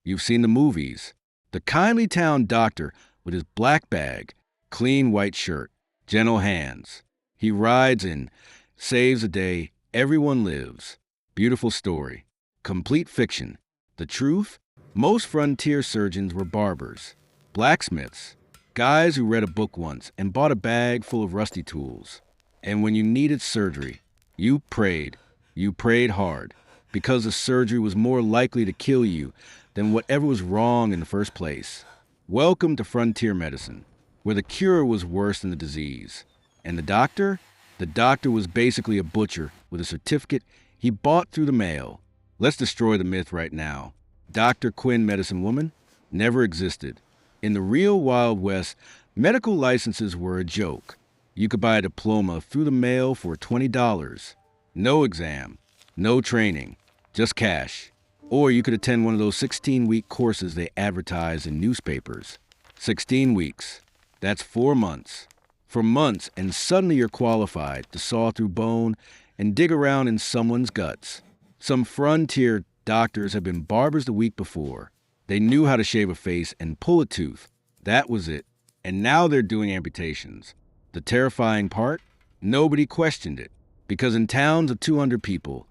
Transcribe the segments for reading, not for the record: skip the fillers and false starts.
You've seen the movies. The kindly town doctor with his black bag, clean white shirt, gentle hands. He rides in, saves a day, everyone lives. Beautiful story. Complete fiction. The truth? Most frontier surgeons were barbers, blacksmiths, guys who read a book once and bought a bag full of rusty tools. And when you needed surgery, you prayed. You prayed hard, because the surgery was more likely to kill you than whatever was wrong in the first place. Welcome to frontier medicine, where the cure was worse than the disease. And the doctor? The doctor was basically a butcher with a certificate he bought through the mail. Let's destroy the myth right now. Dr. Quinn Medicine Woman never existed. In the real Wild West, medical licenses were a joke. You could buy a diploma through the mail for $20. No exam, no training, just cash. Or you could attend one of those 16-week courses they advertise in newspapers. 16 weeks. That's 4 months. For months, and suddenly you're qualified to saw through bone and dig around in someone's guts. Some frontier doctors had been barbers the week before. They knew how to shave a face and pull a tooth. That was it. And now they're doing amputations. The terrifying part? Nobody questioned it. Because in towns of 200 people,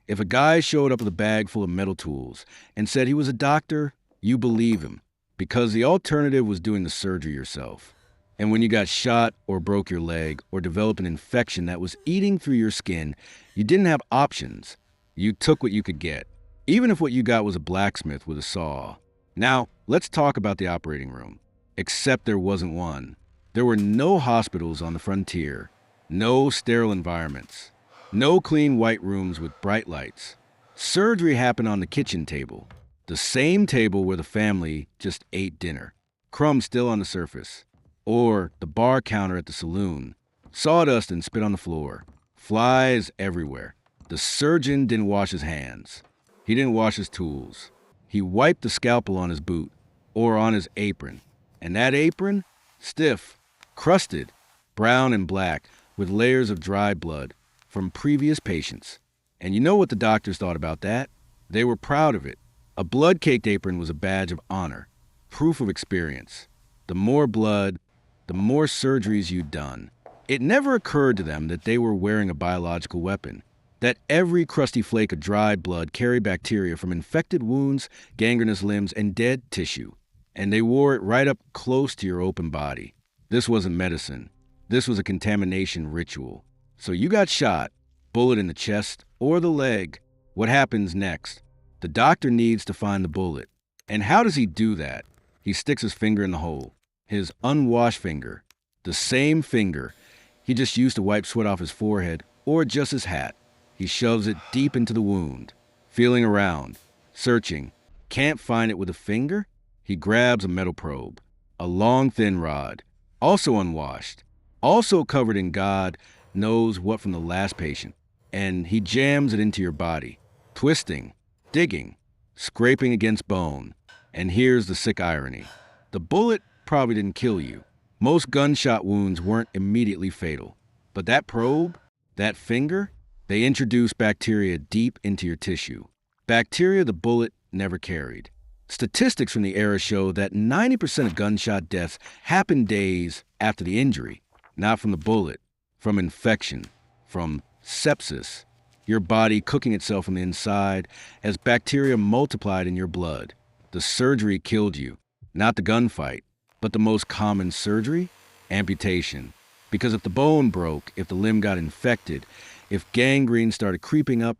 if a guy showed up with a bag full of metal tools and said he was a doctor, you believe him. Because the alternative was doing the surgery yourself. And when you got shot or broke your leg or developed an infection that was eating through your skin, you didn't have options. You took what you could get, even if what you got was a blacksmith with a saw. Now, let's talk about the operating room. Except there wasn't one. There were no hospitals on the frontier, no sterile environments, no clean white rooms with bright lights. Surgery happened on the kitchen table, the same table where the family just ate dinner, crumbs still on the surface. Or the bar counter at the saloon, sawdust and spit on the floor, flies everywhere. The surgeon didn't wash his hands. He didn't wash his tools. He wiped the scalpel on his boot or on his apron. And that apron? Stiff, crusted, brown and black, with layers of dry blood from previous patients. And you know what the doctors thought about that? They were proud of it. A blood-caked apron was a badge of honor, proof of experience. The more blood, the more surgeries you'd done. It never occurred to them that they were wearing a biological weapon, that every crusty flake of dried blood carried bacteria from infected wounds, gangrenous limbs, and dead tissue. And they wore it right up close to your open body. This wasn't medicine. This was a contamination ritual. So you got shot, bullet in the chest or the leg. What happens next? The doctor needs to find the bullet. And how does he do that? He sticks his finger in the hole. His unwashed finger. The same finger he just used to wipe sweat off his forehead or just his hat. He shoves it deep into the wound, feeling around, searching. Can't find it with a finger? He grabs a metal probe, a long thin rod, also unwashed, also covered in God knows what from the last patient, and he jams it into your body, twisting, digging, scraping against bone. And here's the sick irony. The bullet probably didn't kill you. Most gunshot wounds weren't immediately fatal. But that probe, that finger, they introduced bacteria deep into your tissue. Bacteria the bullet never carried. Statistics from the era show that 90% of gunshot deaths happen days after the injury, not from the bullet, from infection, from sepsis, your body cooking itself from the inside as bacteria multiplied in your blood. The surgery killed you, not the gunfight. But the most common surgery? Amputation. Because if the bone broke, if the limb got infected, if gangrene started creeping up,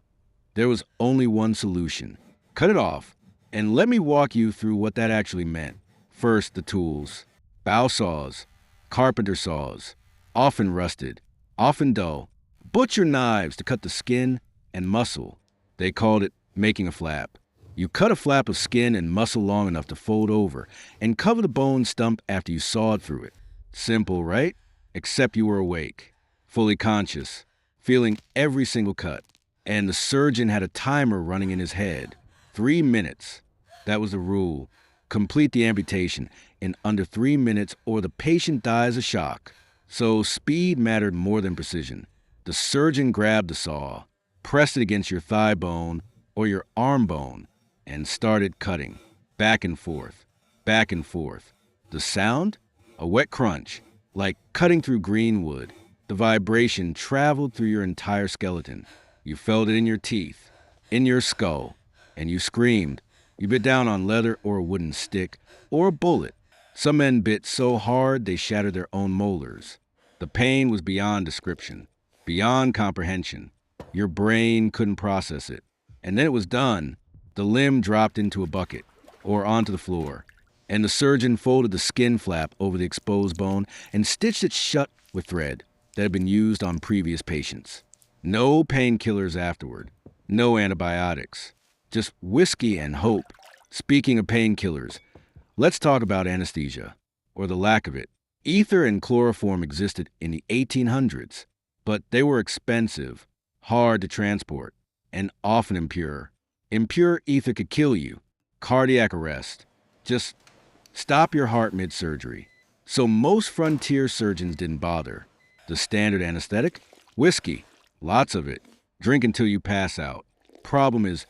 there was only one solution. Cut it off. And let me walk you through what that actually meant. First, the tools. Bow saws, carpenter saws, often rusted, often dull. Butcher knives to cut the skin and muscle. They called it making a flap. You cut a flap of skin and muscle long enough to fold over and cover the bone stump after you sawed through it. Simple, right? Except you were awake, fully conscious, feeling every single cut. And the surgeon had a timer running in his head. 3 minutes. That was the rule. Complete the amputation in under 3 minutes or the patient dies of shock. So speed mattered more than precision. The surgeon grabbed the saw, pressed it against your thigh bone or your arm bone, and started cutting. back and forth, back and forth. The sound? A wet crunch, like cutting through green wood. The vibration traveled through your entire skeleton. You felt it in your teeth, in your skull, and you screamed. You bit down on leather or a wooden stick or a bullet. Some men bit so hard they shattered their own molars. The pain was beyond description, beyond comprehension. Your brain couldn't process it. And then it was done. The limb dropped into a bucket or onto the floor, and the surgeon folded the skin flap over the exposed bone and stitched it shut with thread that had been used on previous patients. No painkillers afterward, no antibiotics, just whiskey and hope. Speaking of painkillers, let's talk about anesthesia, or the lack of it. Ether and chloroform existed in the 1800s, but they were expensive, hard to transport, and often impure. Impure ether could kill you. Cardiac arrest. Just stop your heart mid-surgery. So most frontier surgeons didn't bother. The standard anesthetic? Whiskey. Lots of it. Drink until you pass out. Problem is,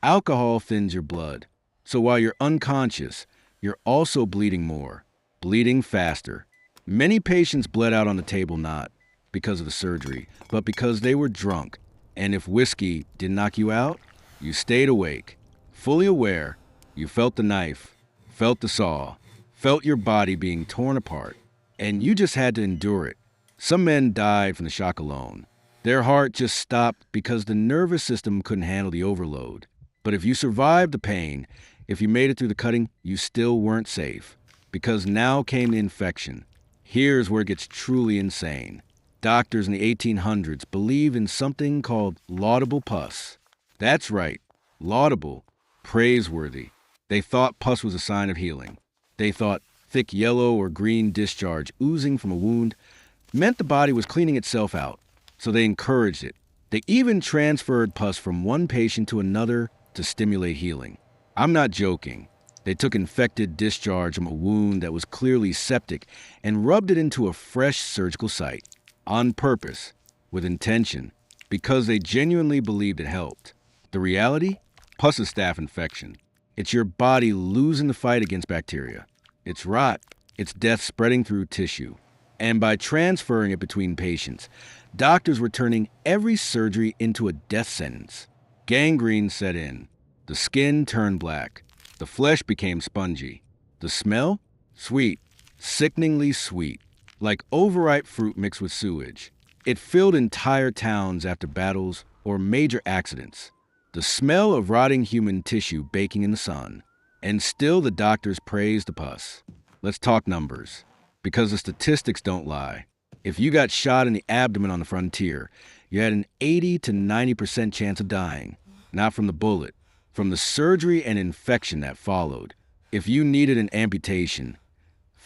alcohol thins your blood. So while you're unconscious, you're also bleeding more. Bleeding faster. Many patients bled out on the table not because of the surgery, but because they were drunk. And if whiskey didn't knock you out, you stayed awake, fully aware. You felt the knife, felt the saw, felt your body being torn apart, and you just had to endure it. Some men died from the shock alone. Their heart just stopped because the nervous system couldn't handle the overload. But if you survived the pain, if you made it through the cutting, you still weren't safe, because now came the infection. Here's where it gets truly insane. Doctors in the 1800s believed in something called laudable pus. That's right, laudable, praiseworthy. They thought pus was a sign of healing. They thought thick yellow or green discharge oozing from a wound meant the body was cleaning itself out, so they encouraged it. They even transferred pus from one patient to another to stimulate healing. I'm not joking. They took infected discharge from a wound that was clearly septic and rubbed it into a fresh surgical site, on purpose, with intention, because they genuinely believed it helped. The reality? Pus is staph infection. It's your body losing the fight against bacteria. It's rot. It's death spreading through tissue. And by transferring it between patients, doctors were turning every surgery into a death sentence. Gangrene set in. The skin turned black. The flesh became spongy. The smell? Sweet. Sickeningly sweet. Like overripe fruit mixed with sewage. It filled entire towns after battles or major accidents. The smell of rotting human tissue baking in the sun. And still the doctors praised the pus. Let's talk numbers, because the statistics don't lie. If you got shot in the abdomen on the frontier, you had an 80 to 90% chance of dying. Not from the bullet, from the surgery and infection that followed. If you needed an amputation,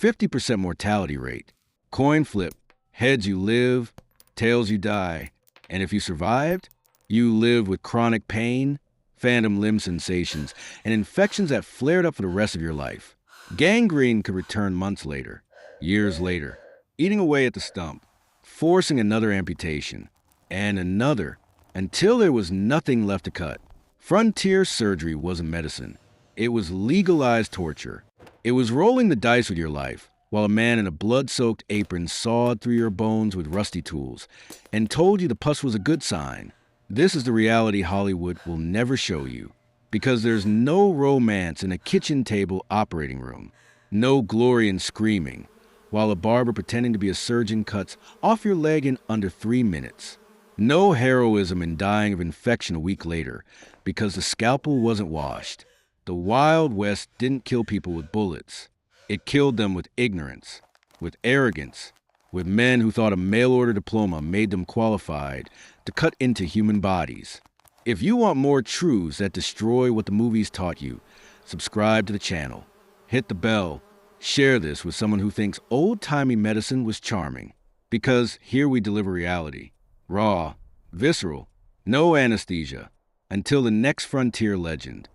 50% mortality rate. Coin flip, heads you live, tails you die. And if you survived, you lived with chronic pain, phantom limb sensations, and infections that flared up for the rest of your life. Gangrene could return months later, years later, eating away at the stump, forcing another amputation, and another, until there was nothing left to cut. Frontier surgery wasn't medicine. It was legalized torture. It was rolling the dice with your life, while a man in a blood-soaked apron sawed through your bones with rusty tools and told you the pus was a good sign. This is the reality Hollywood will never show you, because there's no romance in a kitchen table operating room, no glory in screaming, while a barber pretending to be a surgeon cuts off your leg in under 3 minutes. No heroism in dying of infection a week later, because the scalpel wasn't washed. The Wild West didn't kill people with bullets. It killed them with ignorance, with arrogance, with men who thought a mail-order diploma made them qualified to cut into human bodies. If you want more truths that destroy what the movies taught you, subscribe to the channel, hit the bell, share this with someone who thinks old-timey medicine was charming, because here we deliver reality. Raw, visceral, no anesthesia, until the next frontier legend.